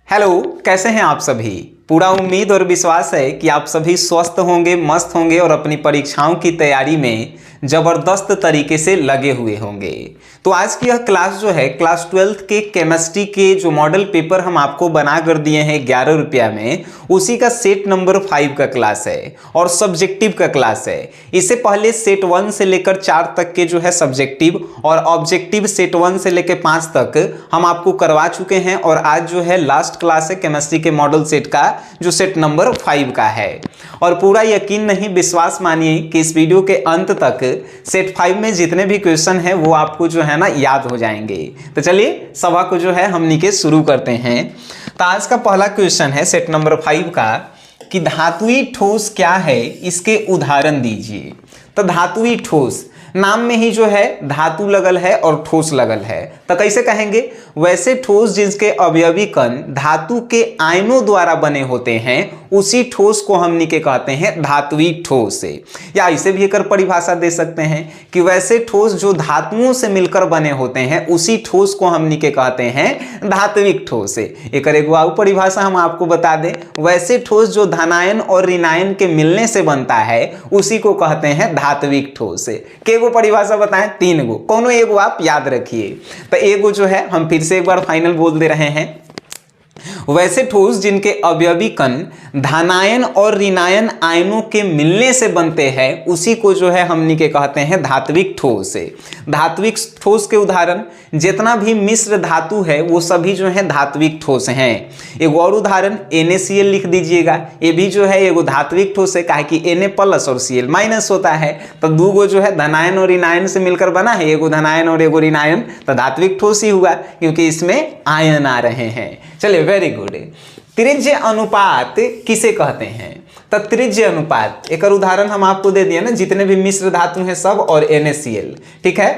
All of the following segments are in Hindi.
हेलो, कैसे हैं आप सभी। पूरा उम्मीद और विश्वास है कि आप सभी स्वस्थ होंगे, मस्त होंगे और अपनी परीक्षाओं की तैयारी में ज़बरदस्त तरीके से लगे हुए होंगे। तो आज की यह क्लास जो है क्लास 12th के केमिस्ट्री के जो मॉडल पेपर हम आपको बना कर दिए हैं 11 रुपया में, उसी का सेट नंबर 5 का क्लास है और सब्जेक्टिव का क्लास है। इससे पहले सेट 1 से लेकर 4 तक के जो है सब्जेक्टिव और ऑब्जेक्टिव सेट 1 से लेकर 5 तक हम आपको करवा चुके हैं और आज जो है लास्ट क्लास है केमिस्ट्री के मॉडल सेट का जो सेट नंबर 5 का है। और पूरा यकीन नहीं विश्वास मानिए कि इस वीडियो के अंत तक सेट 5 में जितने भी क्वेश्चन हैं वो आपको जो है ना याद हो जाएंगे। तो चलिए सभा को जो है हम नीचे शुरू करते हैं। तो आज का पहला क्वेश्चन है सेट नंबर 5 का कि धातुई ठोस क्या है, इसके उदाहरण दीजिए। तो धातुई ठोस नाम में ही जो है धातु लगल है और ठोस लगल है, तो कैसे कहेंगे, वैसे ठोस जिसके अवयवी कण धातु के आयनों द्वारा बने होते हैं उसी ठोस को हमनी के कहते हैं धात्विक ठोस। या इसे भी एक परिभाषा दे सकते हैं कि वैसे ठोस जो धातुओं से मिलकर बने होते हैं उसी ठोस को हमनी के कहते हैं धात्विक ठोस। एक और परिभाषा हम आपको बता दें, वैसे ठोस जो धनायन और ऋणायन के मिलने से बनता है उसी को कहते हैं धात्विक ठोस। केगो परिभाषा बताएं, 3 गो, कोनो एगो आप याद रखिए। तो एगो जो है हम फिर से एक बार फाइनल बोल दे रहे हैं, वैसे ठोस जिनके अवयवी कण धनायन और ऋणायन आयनों के मिलने से बनते हैं उसी को जो है हमनी के कहते हैं धात्विक ठोस। धात्विक ठोस के उदाहरण जितना भी मिश्र धातु है वो सभी जो है धात्विक ठोस हैं। एक और उदाहरण NaCl लिख दीजिएगा, ये भी जो है एगो धात्विक ठोस है, काहे कि Na+ और Cl- होता है। तो 2 गो जो है धनायन और ऋणायन से मिलकर बना है, एगो धनायन और एगो ऋणायन, तो धात्विक ठोस ही हुआ क्योंकि इसमें आयन आ रहे हैं। चलिए वेरी गुड। त्रिज्य अनुपात किसे कहते हैं? तो त्रिज्य अनुपात एक उदाहरण हम आपको दे दिए ना, जितने भी मिश्र धातु हैं सब और NaCl, ठीक है।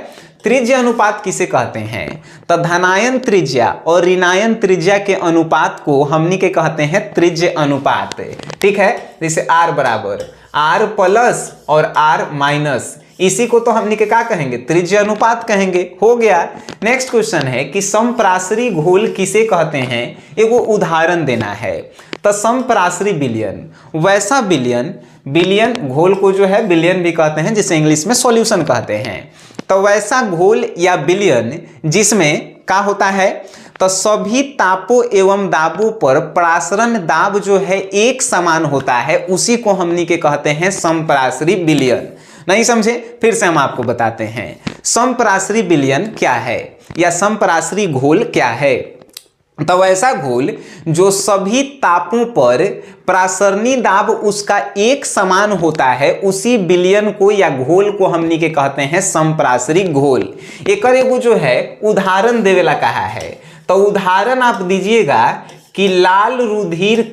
त्रिज्य अनुपात किसे कहते हैं? तो धनायन त्रिज्या और ऋणायन त्रिज्या के अनुपात को हमनी के कहते हैं त्रिज्य अनुपात, ठीक है। जैसे R बराबर R+ और R-, इसी को तो हमनी के क्या कहेंगे, त्रिज्य अनुपात कहेंगे। हो गया। नेक्स्ट क्वेश्चन है कि समप्रासरी घोल किसे कहते हैं, एगो उदाहरण देना है। तो समप्रासरी विलयन, वैसा विलयन घोल को जो है विलयन भी कहते हैं, जिसे इंग्लिश में सॉल्यूशन कहते हैं। तो वैसा घोल या विलयन जिसमें क्या होता है, तो सभी तापों एवं दाबों पर प्रासरण दाब जो है एक समान होता है, उसी को हमनी के कहते हैं समप्रासरी विलयन। नहीं समझे, फिर से हम आपको बताते हैं समप्रासरी विलयन क्या है या समप्रासरी घोल क्या है। तो वैसा घोल जो सभी तापों पर प्रासरणी दाब उसका एक समान होता है, उसी विलयन को या घोल को हमनी के कहते हैं समप्रासरी घोल। एक एगो जो है उदाहरण देवेला कहा है, तो उदाहरण आप दीजिएगा कि लाल रुधिर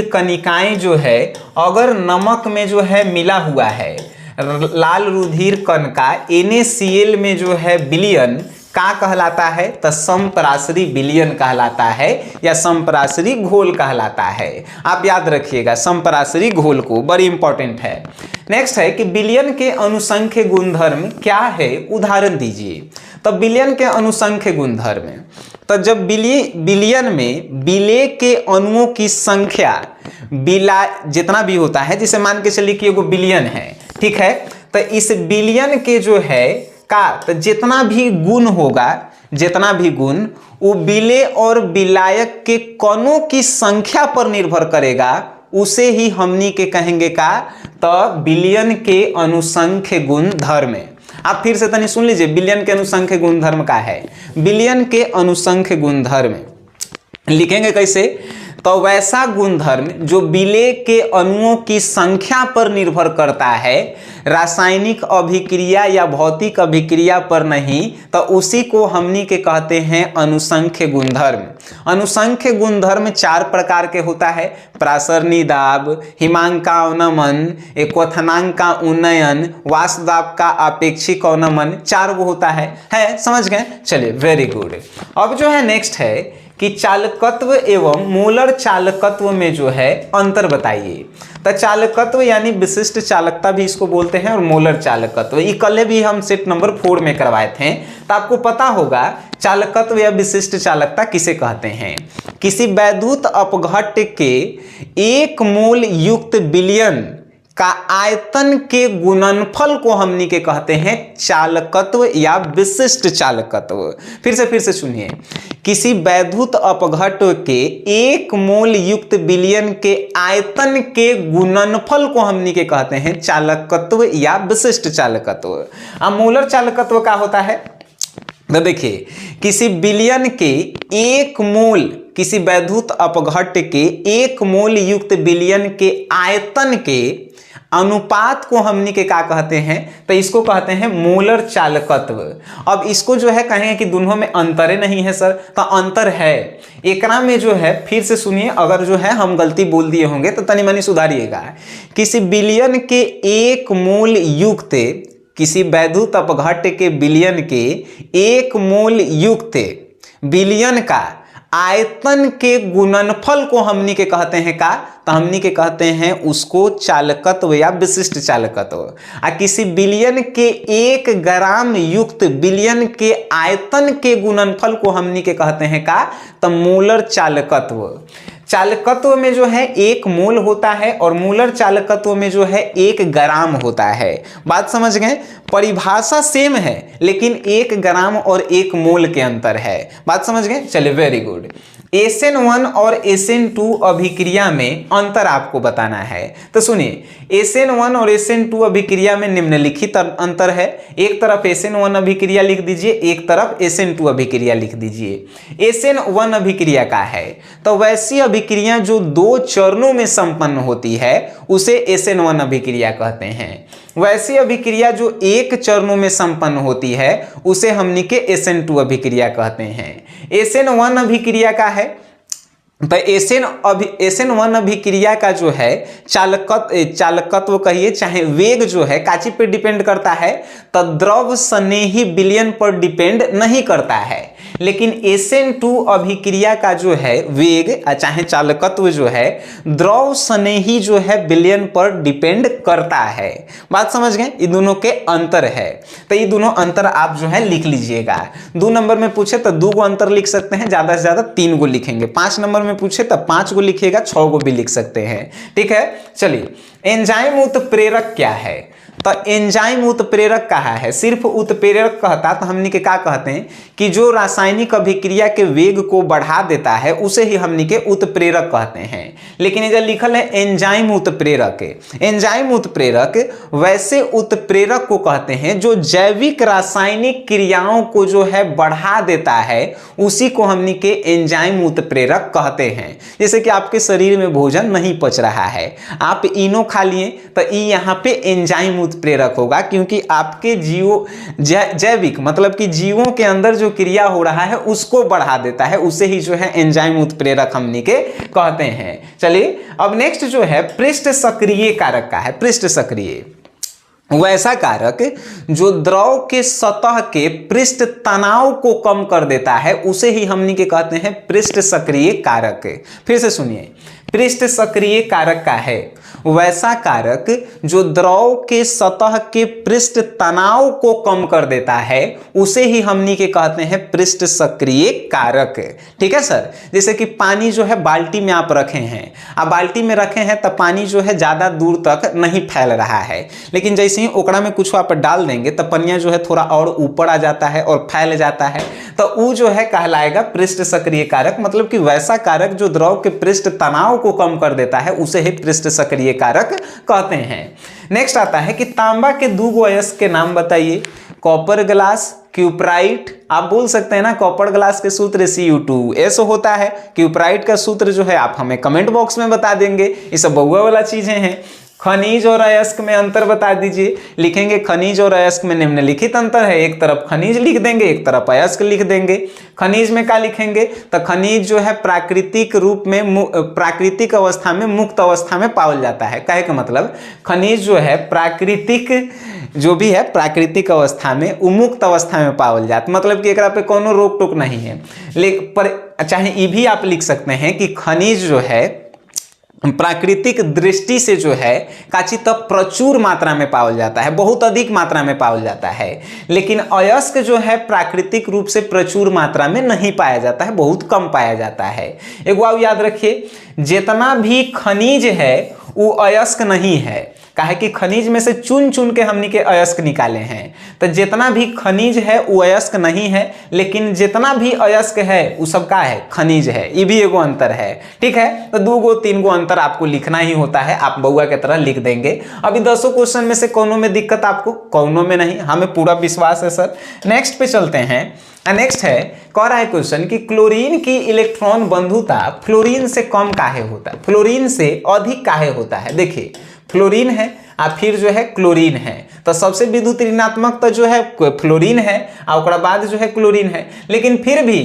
कणिकाएं जो है अगर नमक में जो है मिला हुआ है, लाल रुधिर कण का NaCl में जो है विलयन का कहलाता है, तो समप्रासरी विलयन कहलाता है या समप्रासरी घोल कहलाता है। आप याद रखिएगा समप्रासरी घोल को, बड़ी इंपॉर्टेंट है। नेक्स्ट है कि विलयन के अनुसंख्य गुणधर्म क्या है, उदाहरण दीजिए। तो विलयन के अनुसंख्य गुणधर्म, तो जब विलयन में विलेय के अणुओं की संख्या जितना भी होता है, जिसे मान के चलिए कि एगो विलयन है, ठीक है। तो इस विलयन के जो है तो जितना भी गुण होगा, जितना भी गुण वो विलेय और विलायक के कणों की संख्या पर निर्भर करेगा, उसे ही हमनी के कहेंगे का, तो विलयन के अनुसंख्य गुणधर्म। आप फिर से तनी सुन लीजिए, विलयन के अनुसंख्य गुणधर्म का है, विलयन के अनुसंख्य गुणधर्म लिखेंगे कैसे, तो वैसा गुणधर्म जो विलेय के अणुओं की संख्या पर निर्भर करता है, रासायनिक अभिक्रिया या भौतिक अभिक्रिया पर नहीं, तो उसी को हमनी के कहते हैं अनुसंख्य गुणधर्म। अनुसंख्य गुणधर्म 4 प्रकार के होता है, प्रासरणी दाब, हिमांका अवनमन, क्वथनांक का उन्नयन, वाष्पदाब का आपेक्षिक अवनमन, 4 वो होता है समझ गए। चलिए वेरी गुड। अब जो है नेक्स्ट है कि चालकत्व एवं मोलर चालकत्व में जो है अंतर बताइए। तो चालकत्व यानी विशिष्ट चालकता भी इसको बोलते हैं और मोलर चालकत्व, ये कल भी हम सेट नंबर 4 में करवाए थे, तो आपको पता होगा चालकत्व या विशिष्ट चालकता किसे कहते हैं। किसी वैद्युत अपघट्य के 1 मोल युक्त विलयन का आयतन के गुणनफल को हमनी के कहते हैं चालकत्व या विशिष्ट चालकत्व। फिर से सुनिए, किसी वैद्युत अपघट्य के 1 मोल युक्त विलयन के आयतन के गुणनफल को हमनी के कहते हैं चालकत्व या विशिष्ट चालकत्व। अब मोलर चालकत्व क्या होता है, तो देखिए किसी विलयन के 1 मोल, किसी वैद्युत अपघट्य के 1 मोल युक्त विलयन के आयतन के अनुपात को हमनी के क्या कहते हैं, तो इसको कहते हैं मोलर चालकत्व। अब इसको जो है कहेंगे कि दोनों में अंतर नहीं है सर, तो अंतर है एकरा में जो है। फिर से सुनिए, अगर जो है हम गलती बोल दिए होंगे तो तनी मनी सुधारिएगा। किसी विलयन के 1 मोल युक्त, किसी वैद्युत अपघट्य के विलयन के 1 मोल युक्त विलयन का आयतन के गुणनफल को हमनी के कहते हैं का, तो हमनी के कहते हैं उसको चालकत्व या विशिष्ट चालकत्व। आ किसी विलयन के 1 ग्राम युक्त विलयन के आयतन के गुणनफल को हमनी के कहते हैं का, तो मोलर चालकत्व। चालकत्व में जो है 1 मोल होता है और मोलर चालकत्व में जो है 1 ग्राम होता है। बात समझ गए, परिभाषा सेम है लेकिन 1 ग्राम और 1 मोल के अंतर है। बात समझ गए, चलिए वेरी गुड। SN1 और SN2 अभिक्रिया में अंतर आपको बताना है। तो सुनिए, SN1 और SN2 अभिक्रिया में निम्नलिखित अंतर है। एक तरफ SN1 अभिक्रिया लिख दीजिए, एक तरफ SN2 अभिक्रिया लिख दीजिए। SN1 अभिक्रिया का है, तो वैसी अभिक्रिया जो 2 चरणों में संपन्न होती है उसे SN1 अभिक्रिया कहते हैं। वैसी अभिक्रिया जो 1 चरणों में संपन्न होती है उसे हमनी के SN2 अभिक्रिया कहते हैं। SN1 अभिक्रिया का है, तो SN1 अभिक्रिया का जो है चालकत्व कहिए चाहे वेग जो है काची पे डिपेंड करता है, तो द्रव स्नेही विलयन पर डिपेंड नहीं करता है। लेकिन SN2 अभिक्रिया का जो है वेग चाहे चालकत्व जो है द्रव स्नेही जो है विलयन पर डिपेंड करता है। बात समझ गए, ये दोनों के अंतर है। तो ये दोनों अंतर आप जो है लिख लीजिएगा। 2 नंबर में पूछे तो 2 गो अंतर लिख सकते हैं, ज्यादा से ज्यादा 3 गो लिखेंगे। 5 नंबर में पूछे तो 5 गो लिखिएगा, 6 गो भी लिख सकते हैं। ठीक है, चलिए एंजाइम उत्प्रेरक क्या है, तो एंजाइम उत्प्रेरक कहा है, सिर्फ उत्प्रेरक कहता तो हमनी के क्या कहते हैं कि जो रासायनिक अभिक्रिया के वेग को बढ़ा देता है उसे ही हमनी के उत्प्रेरक कहते हैं। लेकिन ये जो लिखल है एंजाइम उत्प्रेरक, एंजाइम उत्प्रेरक वैसे उत्प्रेरक को कहते हैं जो जैविक रासायनिक क्रियाओं को जो है बढ़ा देता है, उसी को हमनी के एंजाइम उत्प्रेरक कहते हैं। जैसे कि आपके शरीर में भोजन नहीं पच रहा है, आप इनो खा लिए तो ई यहाँ पे एंजाइम उत्प्रेरक होगा, क्योंकि आपके जैविक मतलब कि जीवों के अंदर जो क्रिया हो रहा है उसको बढ़ा देता है, उसे ही जो है एंजाइम उत्प्रेरक हमनी के कहते हैं। चलिए अब नेक्स्ट जो है पृष्ठ सक्रिय कारक का है। पृष्ठ सक्रिय वैसा कारक जो द्रव के सतह के पृष्ठ तनाव को कम कर देता है, उसे ही हमनी के कहते हैं पृष्ठ सक्रिय कारक। फिर से सुनिए, पृष्ठ सक्रिय कारक का है वैसा कारक जो द्रव के सतह के पृष्ठ तनाव को कम कर देता है, उसे ही हमनी के कहते हैं पृष्ठ सक्रिय कारक। ठीक है सर, जैसे कि पानी जो है बाल्टी में आप रखे हैं, आप बाल्टी में रखे हैं तो पानी जो है ज्यादा दूर तक नहीं फैल रहा है, लेकिन जैसे ही ओकरा में कुछ आप डाल देंगे तो पनिया जो है थोड़ा और ऊपर आ जाता है और फैल जाता है, तो वो जो है कहलाएगा पृष्ठ सक्रिय कारक। मतलब कि वैसा कारक जो द्रव के पृष्ठ तनाव को कम कर देता है उसे ही पृष्ठ सक्रिय कारक कहते हैं। नेक्स्ट आता है कि तांबा के 2 गो अयस्क के नाम बताइए। Copper glass, cuprite. आप बोल सकते हैं ना कॉपर ग्लास के सूत्र Cu2S होता है, क्यूप्राइट का सूत्र जो है आप हमें कमेंट बॉक्स में बता देंगे। ये सब बहुआ वाला चीजें हैं। खनिज और अयस्क में अंतर बता दीजिए। लिखेंगे खनिज और अयस्क में निम्नलिखित अंतर है, एक तरफ खनिज लिख देंगे, एक तरफ अयस्क लिख देंगे। खनिज में क्या लिखेंगे, तो खनिज जो है प्राकृतिक रूप में प्राकृतिक अवस्था में मुक्त अवस्था में पावल जाता है। कहे का मतलब खनिज जो है प्राकृतिक जो भी है प्राकृतिक अवस्था में उन्मुक्त अवस्था में पावल जात, मतलब कि एकरा पे कोनो रोक टोक नहीं है। लेकिन पर चाहे ये भी आप लिख सकते हैं कि खनिज जो है प्राकृतिक दृष्टि से जो है काची तब प्रचुर मात्रा में पावल जाता है, बहुत अधिक मात्रा में पावल जाता है। लेकिन अयस्क जो है प्राकृतिक रूप से प्रचुर मात्रा में नहीं पाया जाता है, बहुत कम पाया जाता है। एक बात याद रखिए, जितना भी खनिज है वो अयस्क नहीं है, काहे कि खनिज में से चुन चुन के हमनी के अयस्क निकाले हैं। तो जितना भी खनिज है वो अयस्क नहीं है, लेकिन जितना भी अयस्क है वो सब का है, खनिज है। ये भी एगो अंतर है, ठीक है। तो 2 गो 3 गो अंतर आपको लिखना ही होता है, आप बउआ के तरह लिख देंगे। अभी 10 क्वेश्चन में से कौनों में दिक्कत आपको, कौनों में नहीं, हमें पूरा विश्वास है सर। नेक्स्ट पे चलते हैं। नेक्स्ट है, कह रहा है क्वेश्चन कि क्लोरीन की इलेक्ट्रॉन बंधुता फ्लोरीन से कम काहे होता है, फ्लोरीन से अधिक काहे होता है। देखिए फ्लोरीन है और फिर जो है क्लोरीन है, तो सबसे विद्युत ऋणात्मक तो जो है फ्लोरीन है और उसके बाद जो है क्लोरीन है। लेकिन फिर भी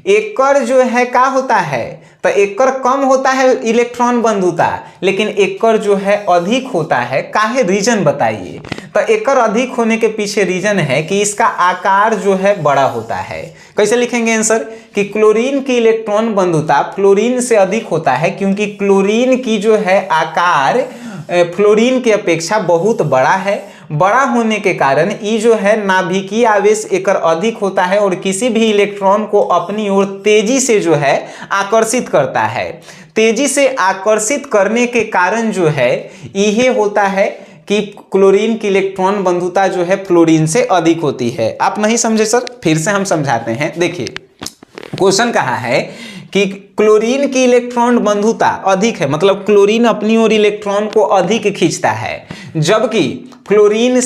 एकर जो है का होता है, तो एकर कम होता है इलेक्ट्रॉन बंधुता, लेकिन एकर जो है अधिक होता है। काहे, रीजन बताइए। तो एकर अधिक होने के पीछे रीजन है कि इसका आकार जो है बड़ा होता है। कैसे लिखेंगे आंसर कि क्लोरीन की इलेक्ट्रॉन बंधुता फ्लोरीन से अधिक होता है, क्योंकि क्लोरीन की जो है आकार फ्लोरीन की अपेक्षा बहुत बड़ा है। बड़ा होने के कारण ये जो है नाभिकीय आवेश एकर अधिक होता है और किसी भी इलेक्ट्रॉन को अपनी ओर तेजी से जो है आकर्षित करता है। तेजी से आकर्षित करने के कारण जो है यह होता है कि क्लोरीन की इलेक्ट्रॉन बंधुता जो है फ्लोरीन से अधिक होती है। आप नहीं समझे सर, फिर से हम समझाते हैं। देखिए क्वेश्चन कहा है कि क्लोरीन की इलेक्ट्रॉन बंधुता अधिक है, मतलब क्लोरीन अपनी ओर इलेक्ट्रॉन को अधिक खींचता है, जबकि फ्लोरीन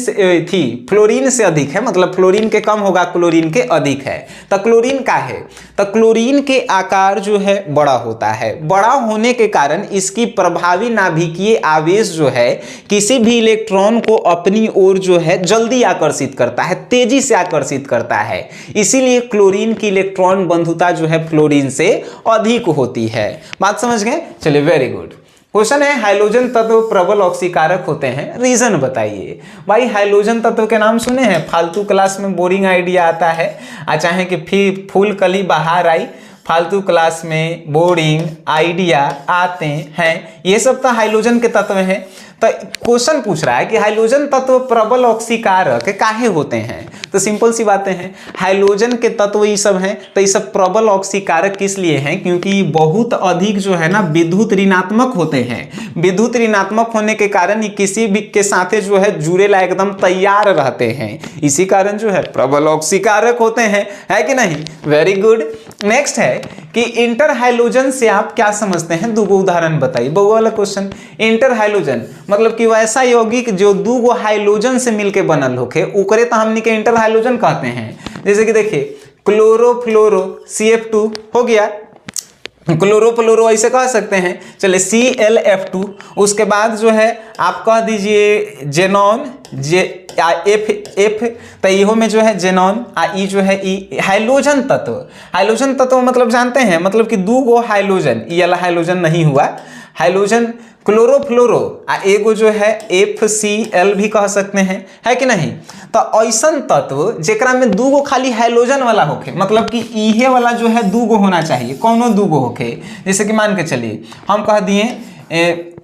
से अधिक है, मतलब फ्लोरीन के कम होगा, क्लोरीन के अधिक है। तो क्लोरीन का है, तो क्लोरीन के आकार जो है बड़ा होता है। बड़ा होने के कारण इसकी प्रभावी नाभिकीय आवेश जो है किसी भी इलेक्ट्रॉन को अपनी ओर जो है जल्दी आकर्षित करता है, तेजी से आकर्षित करता है। इसीलिए क्लोरीन की इलेक्ट्रॉन बंधुता जो है फ्लोरीन से अधिक होती है। बात समझ गए? चलिए, वेरी गुड। क्वेश्चन है, हाइड्रोजन तत्व प्रबल ऑक्सीकारक होते हैं, रीजन बताइए। भाई हाइड्रोजन तत्व के नाम सुने हैं, फालतू क्लास में बोरिंग आइडिया आता है, चाहे कि फिर फूल कली बाहर आई, फालतू क्लास में बोरिंग आइडिया आते हैं। ये सब तो हाइड्रोजन के तत्व हैं। तो क्वेश्चन पूछ रहा है कि हाइड्रोजन तत्व प्रबल ऑक्सीकारक काहे होते हैं। तो सिंपल सी बातें हैं, हाइड्रोजन के तत्व ये सब हैं, तो ये सब प्रबल ऑक्सीकारक किस लिए हैं, क्योंकि बहुत अधिक जो है ना विद्युत ऋणात्मक होते हैं। विद्युत ऋणात्मक होने के कारण ये किसी भी के साथे जो है जुड़े ला एकदम तैयार रहते हैं, इसी कारण जो है प्रबल ऑक्सीकारक होते हैं, है कि नहीं? Very good. नेक्स्ट है कि इंटर हाइड्रोजन से आप क्या समझते हैं, 2 गो उदाहरण बताइए। बहु वाला क्वेश्चन, इंटर हाइड्रोजन मतलब कि वैसा यौगिक जो 2 गो हाइड्रोजन से मिलके बनल होके, ओकरे तो हमनी के इंटर हाइड्रोजन कहते हैं। जैसे कि देखिए क्लोरोफ्लोरो CF2 हो गया, क्लोरोफ्लोरो ऐसे कह सकते हैं। चले ClF2, उसके बाद जो है आप कह दीजिए जेनॉन F, तो इहो में जो है जेनॉन, ई जो है ई हाइड्रोजन तत्व। हाइड्रोजन तत्व मतलब जानते हैं, मतलब कि 2 गो हाइड्रोजन, ये वाला हाइड्रोजन नहीं हुआ, हाइड्रोजन क्लोरोफ्लोरो एगो जो है FCl भी कह सकते हैं, है कि नहीं? तो ऐसन तत्व जेकरा में 2 गो खाली हाइड्रोजन वाला होके, मतलब कि इहे वाला जो है 2 गो होना चाहिए, कौनो 2 गो होके। जैसे कि मान के चलिए हम कह दिए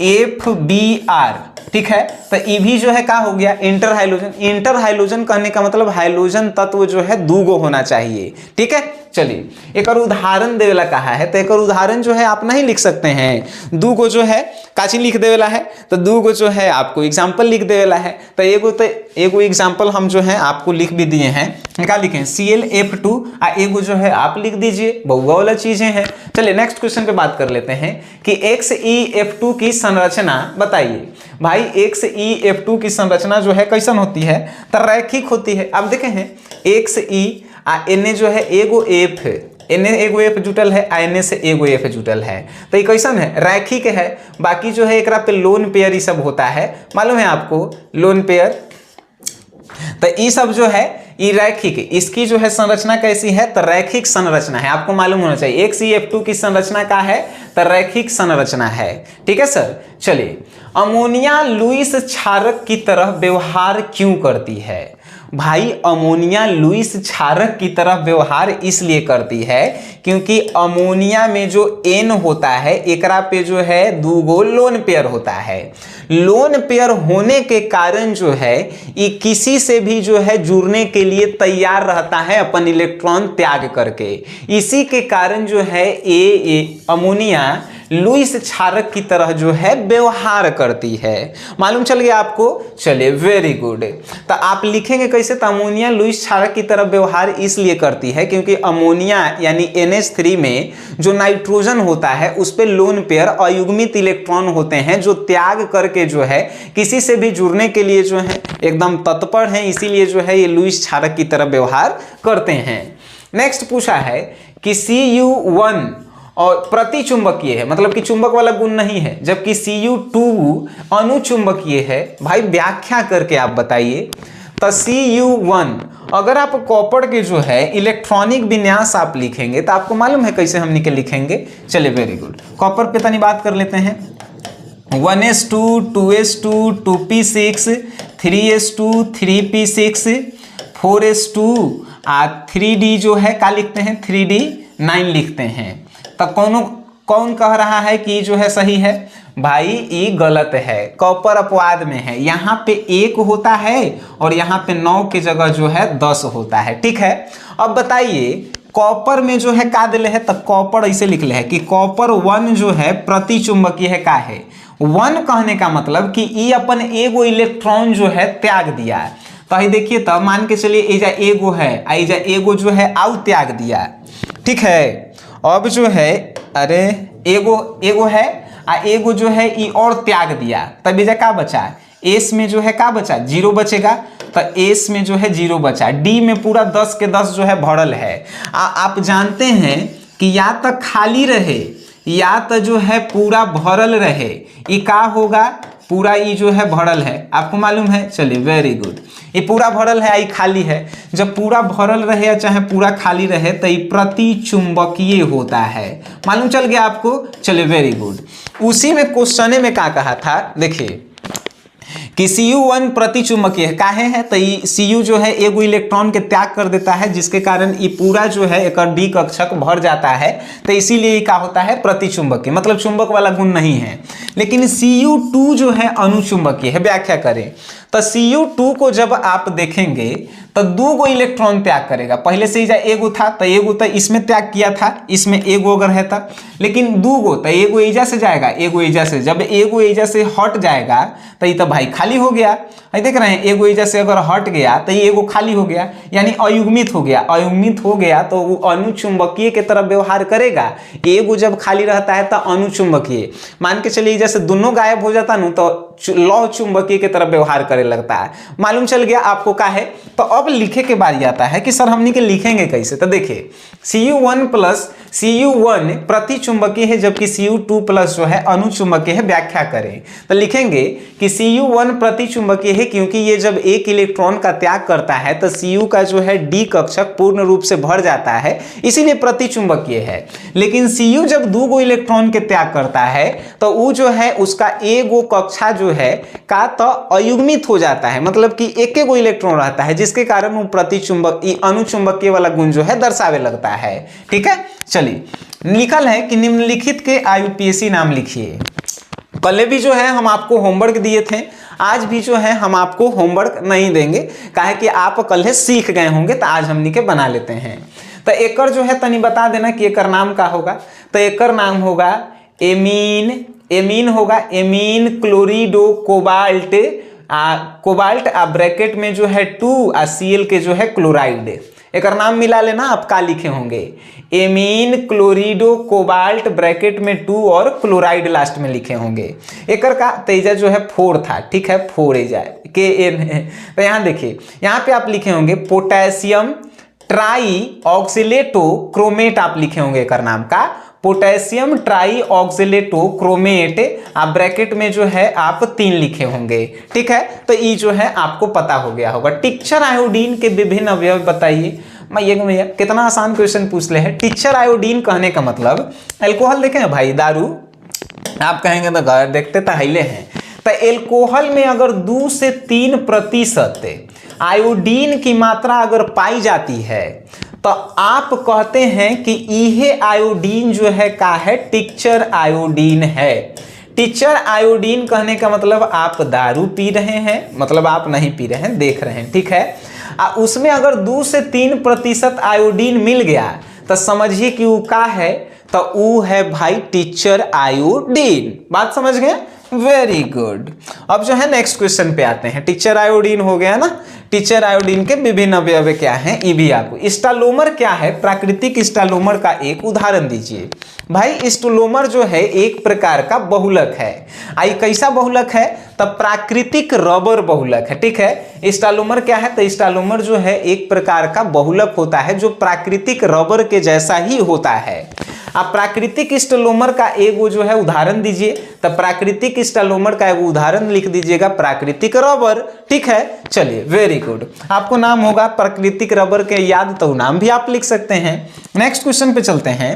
FBr, ठीक है, तो ये भी जो है क्या हो गया, इंटर हाइड्रोजन। इंटर हाइड्रोजन कहने का मतलब हाइड्रोजन तत्व जो है 2 गो होना चाहिए, ठीक है। चलिए एक और उदाहरण देवेला कहा है, तो एक और उदाहरण जो है आप नहीं लिख सकते हैं, 2 गो जो है काची लिख देवेला है, तो 2 गो जो है आपको एग्जाम्पल लिख देवेला है। तो एगो एग्जाम्पल हम जो है आपको लिख भी दिए हैं, क्या लिखें ClF2, एगो जो है आप लिख दीजिए, बहुआ वाला चीजें हैं। चलिए नेक्स्ट क्वेश्चन पे बात कर लेते हैं कि XeF2 की संरचना बताइए। भाई XeF2 की संरचना जो है कैसन होती है, तो रैखिक होती है। आप देखें हैं XE एने जो है एगो F, एने एगो F जुटल है, एने से एगो F जुटल है, तो ये कैसन है, रैखिक है। बाकी जो है एकरा पे लोन पेयर ये सब होता है, मालूम है आपको लोन पेयर, तो ये सब जो है ये रैखिक, इसकी जो है संरचना कैसी है, तो रैखिक संरचना है। आपको मालूम होना चाहिए HCF2 की संरचना का है, तो रैखिक संरचना है। ठीक है सर। चलिए, अमोनिया लुईस क्षारक की तरह व्यवहार क्यों करती है? भाई अमोनिया लुईस क्षारक की तरह व्यवहार इसलिए करती है क्योंकि अमोनिया में जो N होता है एकरा पे जो है 2 गो लोन पेयर होता है। लोन पेयर होने के कारण जो है ये किसी से भी जो है जुड़ने के लिए तैयार रहता है अपन इलेक्ट्रॉन त्याग करके। इसी के कारण जो है ये अमोनिया लुईस क्षारक की तरह जो है व्यवहार करती है। मालूम चल गया आपको? चलिए, वेरी गुड। तो आप लिखेंगे कैसे? तो अमोनिया लुईस क्षारक की तरह व्यवहार इसलिए करती है क्योंकि अमोनिया यानी NH3 में जो नाइट्रोजन होता है उस पे लोन पेयर अयुग्मित इलेक्ट्रॉन होते हैं जो त्याग करके जो है किसी से भी जुड़ने के लिए जो है एकदम तत्पर हैं, इसीलिए जो है ये लुईस क्षारक की तरह व्यवहार करते हैं। नेक्स्ट पूछा है कि Cu1 और प्रतिचुंबकीय है, मतलब कि चुंबक वाला गुण नहीं है, जबकि Cu2 अनुचुंबकीय है। भाई व्याख्या करके आप बताइए। तो Cu1 अगर आप कॉपर के जो है इलेक्ट्रॉनिक विन्यास आप लिखेंगे तो आपको मालूम है कैसे हमने के लिखेंगे। चलिए, वेरी गुड। कॉपर पे तनी बात कर लेते हैं। 1s2 2s2 2p6 3s2 3p6 4s2 3d जो है क्या लिखते हैं, 3d9 लिखते हैं। तो कौन कह रहा है कि जो है सही है? भाई ये गलत है, कॉपर अपवाद में है। यहाँ पे 1 होता है और यहाँ पे 9 की जगह जो है 10 होता है। ठीक है। अब बताइए कॉपर में जो है का दिले है, तो कॉपर ऐसे लिख ले है कि कॉपर 1 जो है प्रतिचुंबकीय है। का है 1 कहने का मतलब कि ये अपन एगो इलेक्ट्रॉन जो है त्याग दिया है। तो ही देखिए, तब मान के चलिए एजा एगो है, एजा एगो जो है आउ त्याग दिया। ठीक है। अब जो है अरे एगो है एगो जो है ई और त्याग दिया, तब एजा का बचा? एस में जो है का बचा? 0 बचेगा। तो एस में जो है 0 बचा। डी में पूरा 10 के 10 जो है भरल है। आप जानते हैं कि या तो खाली रहे या तो जो है पूरा भरल रहे। ये का होगा? पूरा ये जो है भरल है, आपको मालूम है। चलिए, वेरी गुड। ये पूरा भरल है, ये खाली है। जब पूरा भरल रहे या चाहे पूरा खाली रहे तो ये प्रतिचुंबकीय होता है। मालूम चल गया आपको? चलिए, वेरी गुड। उसी में क्वेश्चन में क्या कहा था, देखिए कि Cu1 प्रतिचुंबकीय है। काहे है? तो Cu जो है एगो इलेक्ट्रॉन के त्याग कर देता है, जिसके कारण ये पूरा जो है एक डी कक्षक भर जाता है। तो इसीलिए क्या होता है? प्रतिचुंबकीय, मतलब चुंबक वाला गुण नहीं है। लेकिन Cu2 जो है अनुचुंबकीय है। व्याख्या करें तो Cu2 को जब आप देखेंगे तो 2 गो इलेक्ट्रॉन त्याग करेगा। पहले से ही एगो था तो एगो तो इसमें त्याग किया था, इसमें एगो अगर है था, लेकिन 2 गो तो एगो एजा से जाएगा, एगो एजा से। जब एगो एजा से हट जाएगा तो ये तो भाई खाली हो गया। देख रहे हैं, एगो एजा से अगर हट गया तो ये एगो खाली हो गया, यानी अयुग्मित हो गया। अयुग्मित हो गया तो वो अनुचुंबकीय के तरफ व्यवहार करेगा। एगो जब खाली रहता है तो अनुचुंबकीय। मान के चलिए जैसे दोनों गायब हो जाता ना तो लौह चुंबकीय के तरफ व्यवहार करे लगता है। मालूम चल गया आपको का है? तो अब लिखे के बारी आता है कि सर हमने के लिखेंगे कैसे। तो देखिए Cu1 प्लस Cu1 प्रतिचुंबकीय है, जबकि Cu2 प्लस जो है अनुचुंबकीय है। व्याख्या करें तो लिखेंगे कि Cu1 प्रतिचुंबकीय है क्योंकि ये जब एक इलेक्ट्रॉन का त्याग करता है तो Cu का जो है डी कक्षक पूर्ण रूप से भर जाता है, इसीलिए प्रतिचुंबकीय है। लेकिन Cu जब 2 गो इलेक्ट्रॉन के त्याग करता है तो वो जो है उसका एगो कक्षा जो है का तो अयुग्मित हो जाता है, मतलब कि एक गो इलेक्ट्रॉन रहता है, जिसके कारण वो प्रतिचुंबक अनुचुंबकीय वाला गुण जो है दर्शावे लगता है। ठीक है। चलिए, निकल है कि निम्नलिखित के IUPAC नाम लिखिए। पहले भी जो है हम आपको होमवर्क दिए थे, आज भी जो है हम आपको होमवर्क नहीं देंगे, काहे कि आप कल सीख गए होंगे, तो आज हमनी के बना लेते हैं। तो एकर जो है तनी बता देना कि एकर नाम का होगा। तो एकर नाम होगा एमीन होगा, एमीन क्लोरिडो कोबाल्ट कोबाल्ट ब्रैकेट में जो है 2 Cl के जो है क्लोराइड। एक नाम मिला लेना, आप का लिखे होंगे? एमीन क्लोरिडो कोबाल्ट ब्रैकेट में 2 और क्लोराइड लास्ट में लिखे होंगे। एकर का तेजा जो है 4 था। ठीक है, 4 एजा KN है। तो यहाँ देखिए, यहाँ पे आप लिखे होंगे पोटेशियम ट्राई ऑक्सीलेटो क्रोमेट, आप लिखे होंगे एकर नाम का पोटेशियम ट्राई ऑक्जेलेटो क्रोमेट, आप ब्रैकेट में जो है आप 3 लिखे होंगे, ठीक है। तो ये जो है आपको पता हो गया होगा। टिंचर आयोडीन के विभिन्न अवयव बताइए। भैया कितना आसान क्वेश्चन पूछ ले है। टिंचर आयोडीन कहने का मतलब अल्कोहल देखें भाई, दारू आप कहेंगे तो घर देखते तो हिले हैं। तो एल्कोहल में अगर 2 से 3% आयोडीन की मात्रा अगर पाई जाती है तो आप कहते हैं कि यह आयोडीन जो है का है, टिंचर आयोडीन है। टिंचर आयोडीन कहने का मतलब आप दारू पी रहे हैं, मतलब आप नहीं पी रहे हैं, देख रहे हैं, ठीक है। उसमें अगर 2 से 3% आयोडीन मिल गया तो समझिए कि वो का है, तो वो है भाई टिंचर आयोडीन। बात समझ गए? Very good. अब जो है नेक्स्ट क्वेश्चन पे आते हैं। टिंचर आयोडीन हो गया ना। टिंचर आयोडीन के विभिन्न अवयव क्या हैं, ये भी आपको। स्टालोमर क्या है? प्राकृतिक स्टालोमर का एक उदाहरण दीजिए। भाई स्टालोमर जो है एक प्रकार का बहुलक है। आई कैसा बहुलक है? तब प्राकृतिक रबर बहुलक है, ठीक है। स्टालोमर क्या है? तो स्टालोमर जो है एक प्रकार का बहुलक होता है जो प्राकृतिक रबर के जैसा ही होता है। आप प्राकृतिक स्टालोमर का एक वो जो है उदाहरण दीजिए। तब प्राकृतिक स्टालोमर का एक उदाहरण लिख दीजिएगा, प्राकृतिक रबर, ठीक है। चलिए वेरी गुड। आपको नाम होगा प्राकृतिक रबर के याद, तो नाम भी आप लिख सकते हैं। नेक्स्ट क्वेश्चन पे चलते हैं।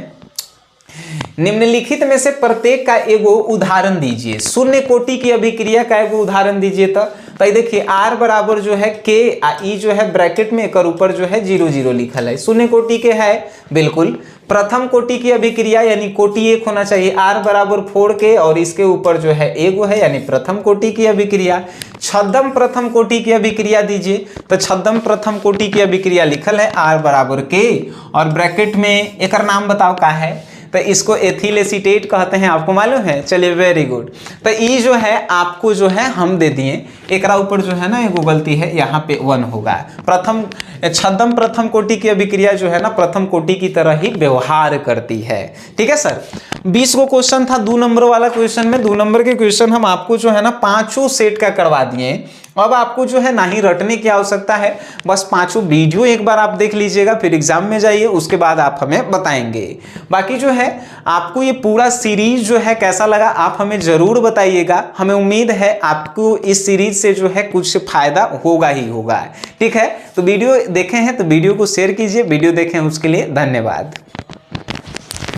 निम्नलिखित में से प्रत्येक का एगो उदाहरण दीजिए। शून्य कोटि की अभिक्रिया का एगो उदाहरण दीजिए। तो देखिए R बराबर जो है K, ई जो है ब्रैकेट में एक ऊपर जो है 0 लिखल है, शून्य कोटि के है बिल्कुल। प्रथम कोटि की अभिक्रिया यानी कोटि 1 होना चाहिए, R बराबर 4K और इसके ऊपर जो है एगो है यानी प्रथम कोटि की अभिक्रिया। छद्म प्रथम कोटि की अभिक्रिया दीजिए। तो छद्म प्रथम कोटि की अभिक्रिया लिखल है R बराबर K और ब्रैकेट में एक नाम बताओ का है, तो इसको एथिल एसीटेट कहते हैं, आपको मालूम है। चलिए वेरी गुड। तो ये जो है आपको जो है हम दे दिए, एक ऊपर जो है ना एगो गलती है, यहाँ पे 1 होगा। प्रथम छद्म प्रथम कोटि की अभिक्रिया जो है ना प्रथम कोटि की तरह ही व्यवहार करती है, ठीक है सर। 20 को क्वेश्चन था 2 नंबर वाला क्वेश्चन में। 2 नंबर के क्वेश्चन हम आपको जो है ना 5 सेट का करवा दिए। अब आपको जो है ना ही रटने की आवश्यकता है, बस 5 वीडियो एक बार आप देख लीजिएगा, फिर एग्जाम में जाइए, उसके बाद आप हमें बताएंगे। बाकी जो है आपको ये पूरा सीरीज जो है कैसा लगा आप हमें जरूर बताइएगा। हमें उम्मीद है आपको इस सीरीज से जो है कुछ फायदा होगा ही होगा, ठीक है। तो वीडियो देखे हैं तो वीडियो को शेयर कीजिए, वीडियो देखें उसके लिए धन्यवाद।